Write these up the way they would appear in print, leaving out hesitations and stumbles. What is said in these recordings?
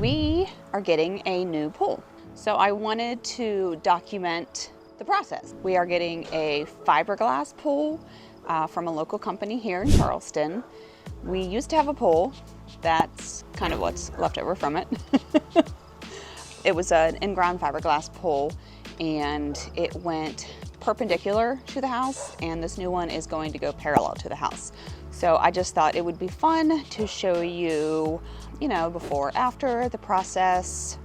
We are getting a new pool. So I wanted to document the process. We are getting a fiberglass pool from a local company here in Charleston. We used to have a pool. That's kind of what's left over from it. It was an in-ground fiberglass pool, and it went perpendicular to the house, and this new one is going to go parallel to the house. So I just thought it would be fun to show you, before, after the process,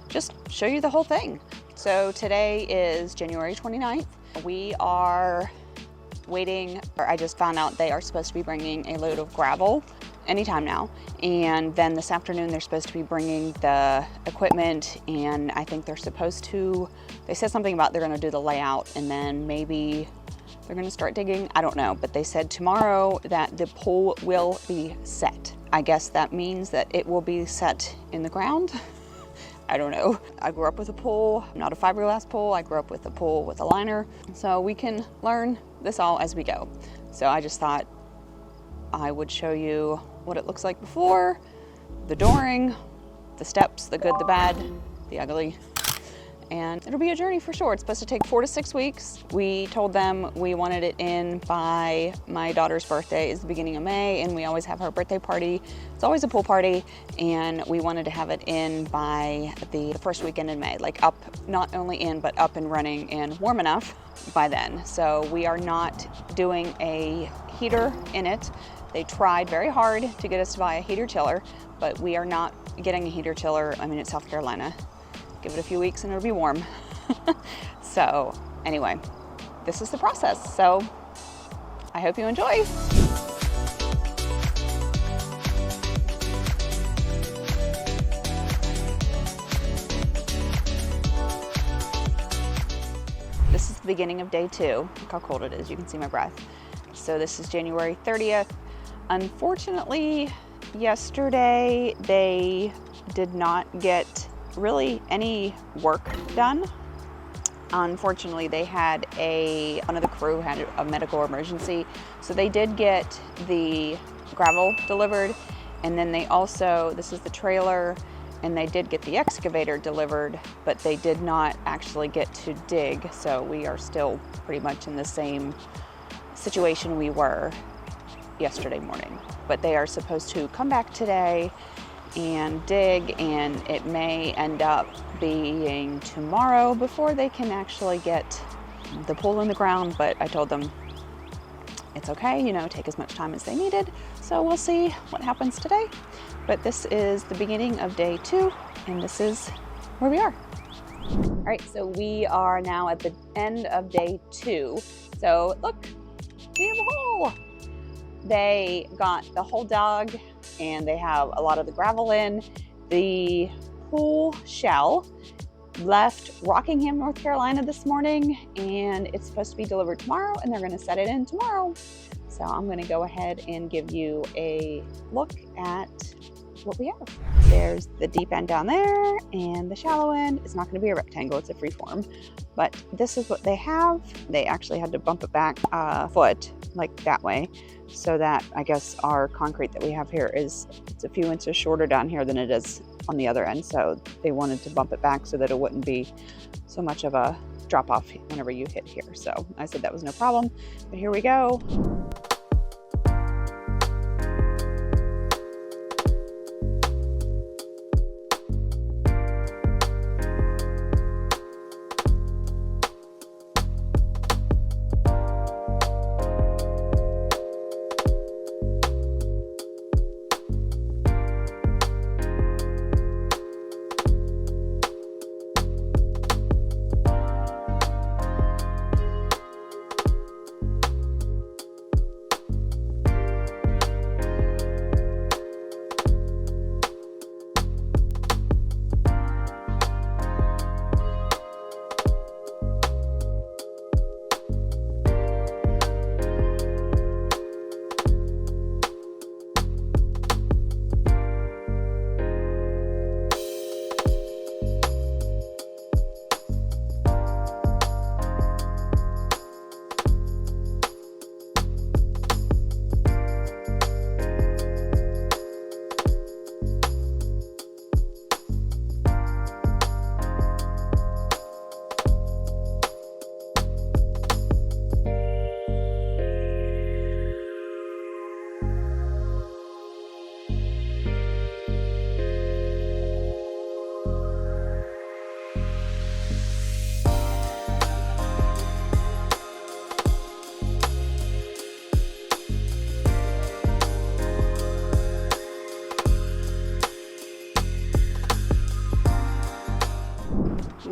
just show you the whole thing. So today is January 29th. We are waiting, or I just found out they are supposed to be bringing a load of gravel anytime now. And then this afternoon, they're supposed to be bringing the equipment, and I think they're supposed to, they said something about they're gonna do the layout, and then maybe they're gonna start digging, I don't know, but they said tomorrow that the pool will be set. I guess that means that it will be set in the ground. I don't know. I grew up with a pool, not a fiberglass pool. I grew up with a pool with a liner. So we can learn this all as we go. So I just thought I would show you what it looks like before, the during, the steps, the good, the bad, the ugly. And it'll be a journey for sure. It's supposed to take 4 to 6 weeks. We told them we wanted it in by my daughter's birthday is the beginning of May, and we always have her birthday party. It's always a pool party, and we wanted to have it in by the first weekend in May, like up, not only in, but up and running and warm enough by then. So we are not doing a heater in it. They tried very hard to get us to buy a heater chiller, but we are not getting a heater chiller. I mean, it's South Carolina. Give it a few weeks and it'll be warm. So anyway, this is the process. So I hope you enjoy. This is the beginning of day 2. Look how cold it is. You can see my breath. So this is January 30th. Unfortunately, yesterday they did not get really any work done. Unfortunately, they had one of the crew had a medical emergency. So they did get the gravel delivered, and then they also, this is the trailer, and they did get the excavator delivered, but they did not actually get to dig. So we are still pretty much in the same situation we were yesterday morning. But they are supposed to come back today and dig, and it may end up being tomorrow before they can actually get the pool in the ground. But I told them it's okay, take as much time as they needed. So we'll see what happens today. But this is the beginning of day 2, and this is where we are. All right, so we are now at the end of day 2. So look, we have a hole. They got the hole dug, and they have a lot of the gravel in. The pool shell left Rockingham, North Carolina this morning, and it's supposed to be delivered tomorrow, and they're going to set it in tomorrow. So I'm going to go ahead and give you a look at what we have. There's the deep end down there, and the shallow end is not going to be a rectangle, it's a free form. But this is what they have. They actually had to bump it back a foot, like that way, so that I guess our concrete that we have here it's a few inches shorter down here than it is on the other end. So they wanted to bump it back so that it wouldn't be so much of a drop off whenever you hit here. So I said that was no problem, but here we go.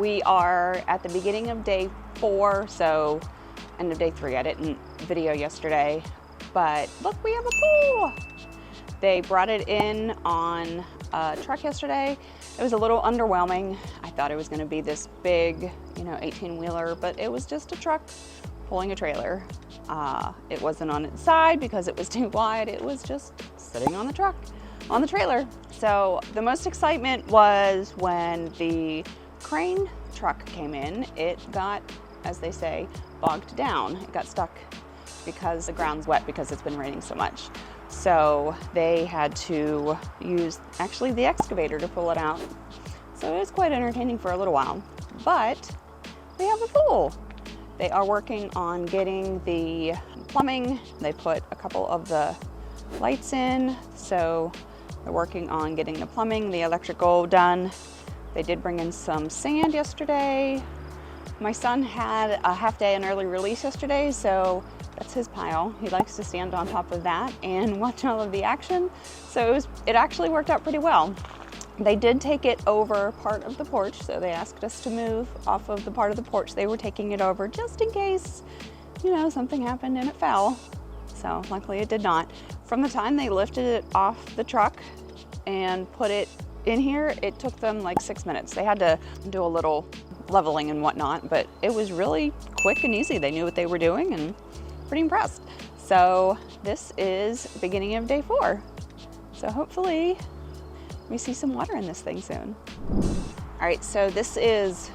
We are at the beginning of day 4, so end of day 3. I didn't video yesterday, but look, we have a pool. They brought it in on a truck yesterday. It was a little underwhelming. I thought it was going to be this big, 18-wheeler, but it was just a truck pulling a trailer. It wasn't on its side because it was too wide. It was just sitting on the truck, on the trailer. So the most excitement was when the crane truck came in. It got, as they say, bogged down. It got stuck because the ground's wet because it's been raining so much. So they had to use actually the excavator to pull it out. So it was quite entertaining for a little while, but we have a pool. They are working on getting the plumbing. They put a couple of the lights in, so they're working on getting the plumbing, the electrical done. They did bring in some sand yesterday. My son had a half day and early release yesterday, so that's his pile. He likes to stand on top of that and watch all of the action. So it actually worked out pretty well. They did take it over part of the porch, so they asked us to move off of the part of the porch they were taking it over just in case, something happened and it fell. So luckily it did not. From the time they lifted it off the truck and put it in here, it took them like 6 minutes. They had to do a little leveling and whatnot, but it was really quick and easy. They knew what they were doing and pretty impressed. So this is beginning of day 4. So hopefully we see some water in this thing soon. All right, so this is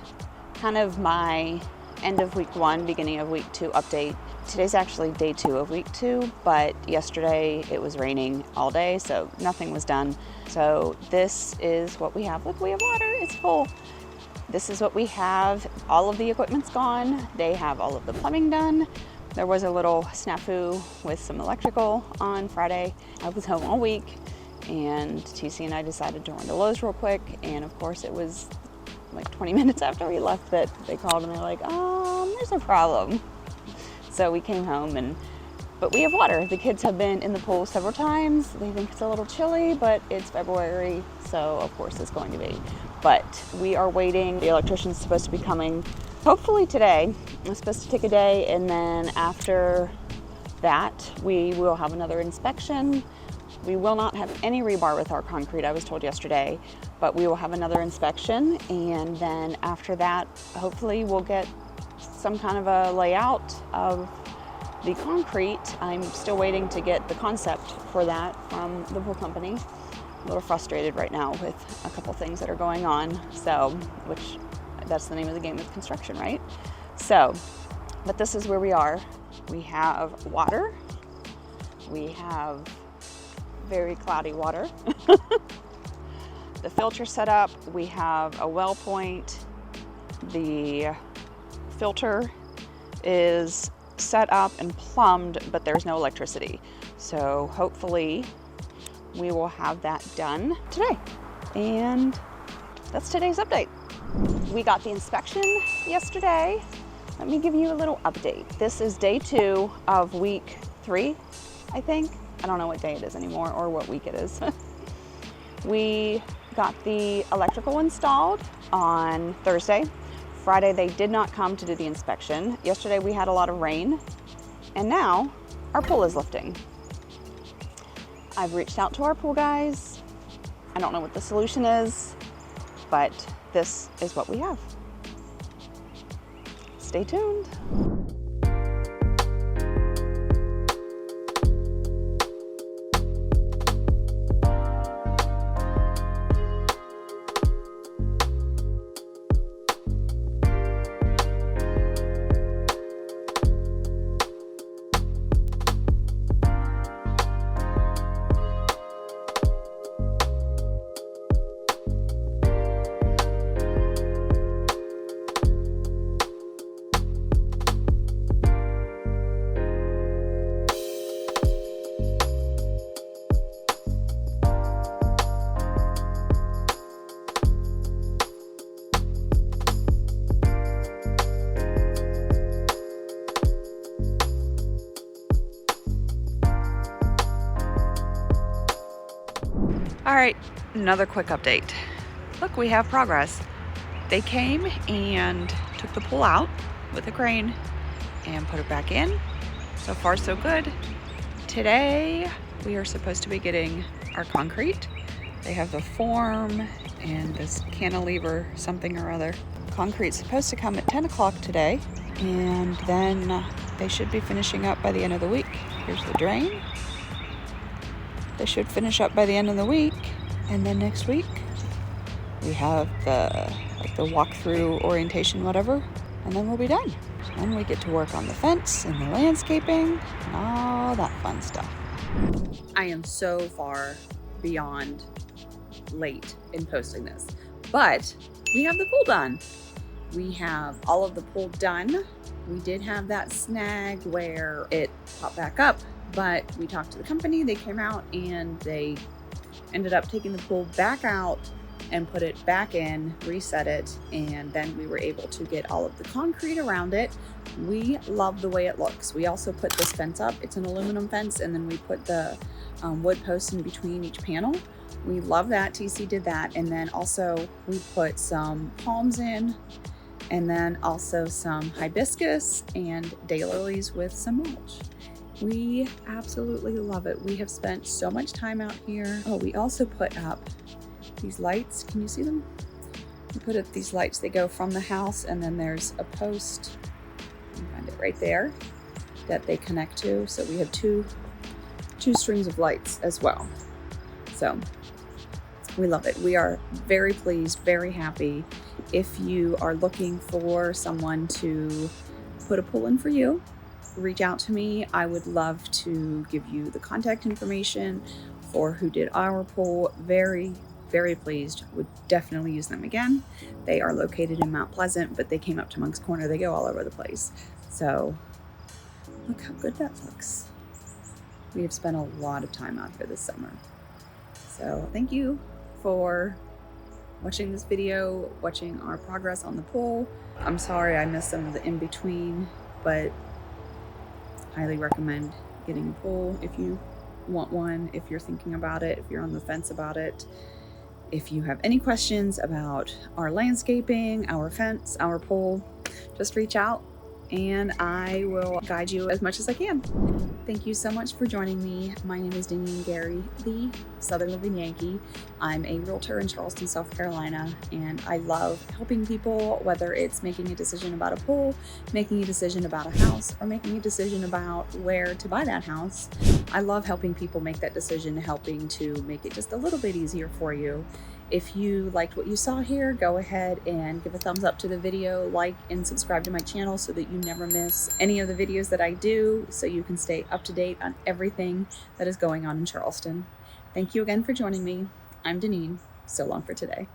kind of my end of week 1, beginning of week 2 update. Today's actually day 2 of week 2, but yesterday it was raining all day, so nothing was done. So this is what we have. Look, we have water, it's full. This is what we have. All of the equipment's gone. They have all of the plumbing done. There was a little snafu with some electrical on Friday. I was home all week, and TC and I decided to run to Lowe's real quick, and of course it was like 20 minutes after we left that they called and they're like, there's a problem. So we came home, but we have water. The kids have been in the pool several times. They think it's a little chilly, but it's February, so of course it's going to be. But we are waiting. The electrician's supposed to be coming hopefully today. It's supposed to take a day, and then after that we will have another inspection. We will not have any rebar with our concrete, I was told yesterday, but we will have another inspection, and then after that hopefully we'll get some kind of a layout of the concrete. I'm still waiting to get the concept for that from the pool company. A little frustrated right now with a couple things that are going on, which that's the name of the game with construction, right? So, but this is where we are. We have water. We have very cloudy water. The filter set up. We have a well point. The filter is set up and plumbed, but there's no electricity. So hopefully we will have that done today. And that's today's update. We got the inspection yesterday. Let me give you a little update. This is day 2 of week 3, I think. I don't know what day it is anymore or what week it is. We got the electrical installed on Thursday. Friday they did not come to do the inspection. Yesterday we had a lot of rain, and now our pool is lifting. I've reached out to our pool guys. I don't know what the solution is, but this is what we have. Stay tuned. All right, another quick update. Look, we have progress. They came and took the pool out with a crane and put it back in. So far, so good. Today, we are supposed to be getting our concrete. They have the form and this cantilever something or other. Concrete's supposed to come at 10 o'clock today, and then they should be finishing up by the end of the week. Here's the drain. They should finish up by the end of the week, and then next week we have the walkthrough orientation, whatever, and then we'll be done. Then we get to work on the fence and the landscaping and all that fun stuff. I am so far beyond late in posting this, but we have the pool done. We have all of the pool done. We did have that snag where it popped back up, but we talked to the company. They came out and they ended up taking the pool back out and put it back in, reset it, and then we were able to get all of the concrete around it. We love the way it looks. We also put this fence up. It's an aluminum fence, and then we put the wood posts in between each panel. We love that. TC did that. And then also we put some palms in, and then also some hibiscus and daylilies with some mulch. We absolutely love it. We have spent so much time out here. Oh, we also put up these lights. Can you see them? We put up these lights. They go from the house, and then there's a post, you can find it right there, that they connect to. So we have two strings of lights as well. So we love it. We are very pleased, very happy. If you are looking for someone to put a pool in for you, reach out to me. I would love to give you the contact information for who did our pool. Very, very pleased. Would definitely use them again. They are located in Mount Pleasant, but they came up to Monk's Corner. They go all over the place. So look how good that looks. We have spent a lot of time out here this summer. So thank you for watching this video, watching our progress on the pool. I'm sorry I missed some of the in-between, but highly recommend getting a pool if you want one, if you're thinking about it, if you're on the fence about it. If you have any questions about our landscaping, our fence, our pool, just reach out and I will guide you as much as I can. Thank you so much for joining me. My name is Deneen Gary, the Southern Living Yankee. I'm a realtor in Charleston, South Carolina, and I love helping people, whether it's making a decision about a pool, making a decision about a house, or making a decision about where to buy that house. I love helping people make that decision, helping to make it just a little bit easier for you. If you liked what you saw here, go ahead and give a thumbs up to the video, like and subscribe to my channel so that you never miss any of the videos that I do, so you can stay up to date on everything that is going on in Charleston. Thank you again for joining me. I'm Deneen. So long for today.